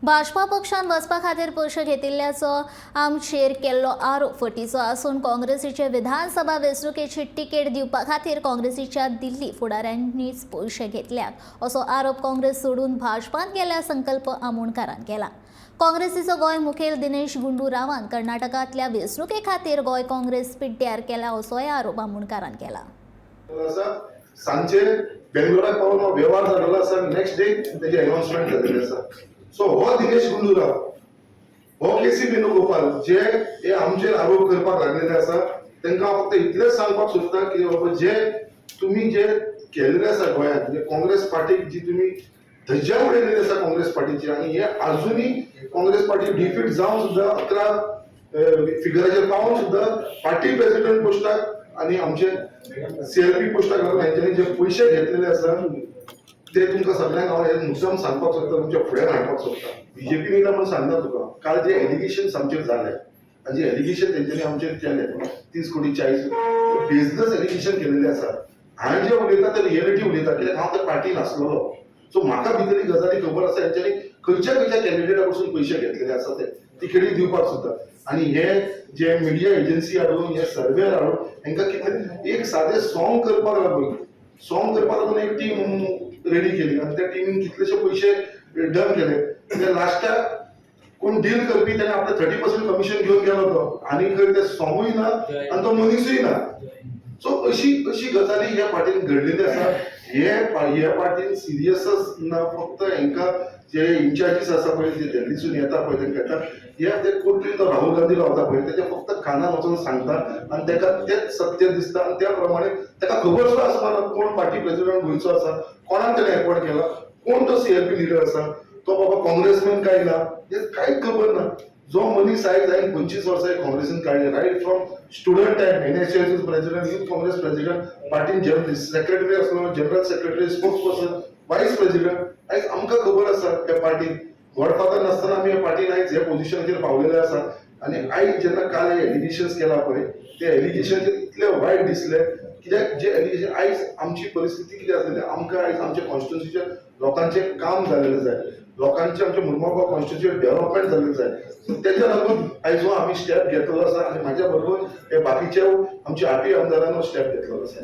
भाजपा पक्षान वचपा खातीर पयशे घेतिल्ल्याचो आमचेर केल्लो आरोप फटीचो आसून काँग्रेसीचे विधानसभा वेंचणुकेची तिकेट दिवपा खातीर काँग्रेसीच्या दिल्ली फुडाऱ्यांनीच पयशे घेतल्यात असो आरोप काँग्रेस सोडून भाजपान केल्ल्या संकल्प आमोणकारान केला। काँग्रेसीचो गोंय मुखेल दिनेश गुंडू रावान कर्नाटकांतल्या वेंचणुके खातीर गोंय काँग्रेस पिड्ड्यार केला असोय आरोप आमोणकारान केला। सांचे बेंगलोराक पावून व्यवहार जाल्लो आसा, नेक्स्ट डे तेजी अनाउन्समेंट जाल्ली आसा। सो हो दिनेश गुंडूराव, हो केसी वेणुगोपाल जे हे आमचेर आरोप करपाक लागलेले आसा, तांकां फक्त इतलेंच सांगपाक सोदता की बाबा जे तुम्ही जे केल्लें आसा गोंयांत, जे काँग्रेस पार्टीक जी तुम्ही धज्जा उडयलेली आसा काँग्रेस पार्टीची, आणि हे अजूनही काँग्रेस पार्टी डिफीट जावन सुद्धा 11 फिगराचेर पावून सुद्धा पार्टी प्रेसिडेंट पोस्टाक आणि आमचे सीएलपी पोस्टाक लागून हांच्यानी जे पयशे घेतलेले आसा ते तुमकां सगळ्यांक हांव हे मुद्दम सांगपाक सोदता, तुमच्या फुड्यान हाडपाक सोदता। बीजेपी नेता म्हणून सांगना तुका, काल जे एलिगेशन्स आमचेर जाले आणि जे एलिगेशन तेंच्यांनी आमचेर केले 30 कोटी 40 बेजलस एलिगेशन केलेले आसा। हांवें जे उलयता ते रियलिटी उलयता, कित्याक हांव त्या पार्टीन आसलेलो। सो म्हाका भितरली गजाली खबर आसा हेंच्यांनी खंयच्या कॅन्डिडेटा कडसून पयशे घेतलेले आसा ते तिकेटी दिवपाक सुद्धा। आणि हे जे मिडिया एजन्सी हाडून हे सर्वे हाडून हांकां कितले एक सादें सॉंग करपाक लागून एक टीम रेडी केली आणि त्या टीमीन कितलेशे पयशे डन केले। ते लास्टाक कोण डील करपी त्याने आपले 30% कमिशन घेऊन गेलो तो, आणि खंय ते सॉंगूय ना आणि तो मनीसूय ना। सो अशी गजाली ह्या पार्टीन घडलेली आसा। हे पार्टीन सिरियसच ना, फक्त हांकां जे इन्चार्जीस आसा पळय, जे दिल्लीसून येता पळय, तांकां ते कोर्टीन तो राहुल गांधी रावता पळय, तेच्या फक्त कानार वचून सांगता आणि ताका तेच सत्य दिसता आणि त्या प्रमाणे ताका खबर सुद्दां आसपाना कोण पार्टी प्रेसिडेंट गोंयचो आसा, कोणाक ताणें अपॉइंट केला, कोण तो सीएलपी लिडर आसा, तो बाबा काँग्रेसमॅन काय ना, हे कांयच खबर ना। जो मनीस आयज 25 वर्सां काँग्रेसीन काडले, right from student time, NSS president, youth Congress president, पार्टीन जनरल सेक्रेटरी आसलो, general secretary, spokesperson, vice president, आयज आमकां खबर आसा त्या पार्टीन गॉडफादर नासतना आमी ह्या पार्टीन आयज ह्या पोझिशनाचेर पावलेले आसा। आणि आयज जेन्ना काल हे एलिगेशन्स केला पळय, ते एलिगेशन इतले वायट दिसले, कित्याक जे एलिगेशन आयज आमची परिस्थिती कितें आसलेली, आमकां आयज आमच्या कॉन्स्टिट्युन्सीचे लोकांचे काम जालेले जाय, लोकांचे आमच्या मुर्मुगांव कॉन्स्टिट्युन्सी डेव्हलपमेंट जालेले जाय। तेच्या लागून आयज हो आमी स्टेप घेतलो आसा आणि माझ्या बरोबर हे बाकीचे आमचे आपी आमदारांनी स्टेप घेतलो आसा।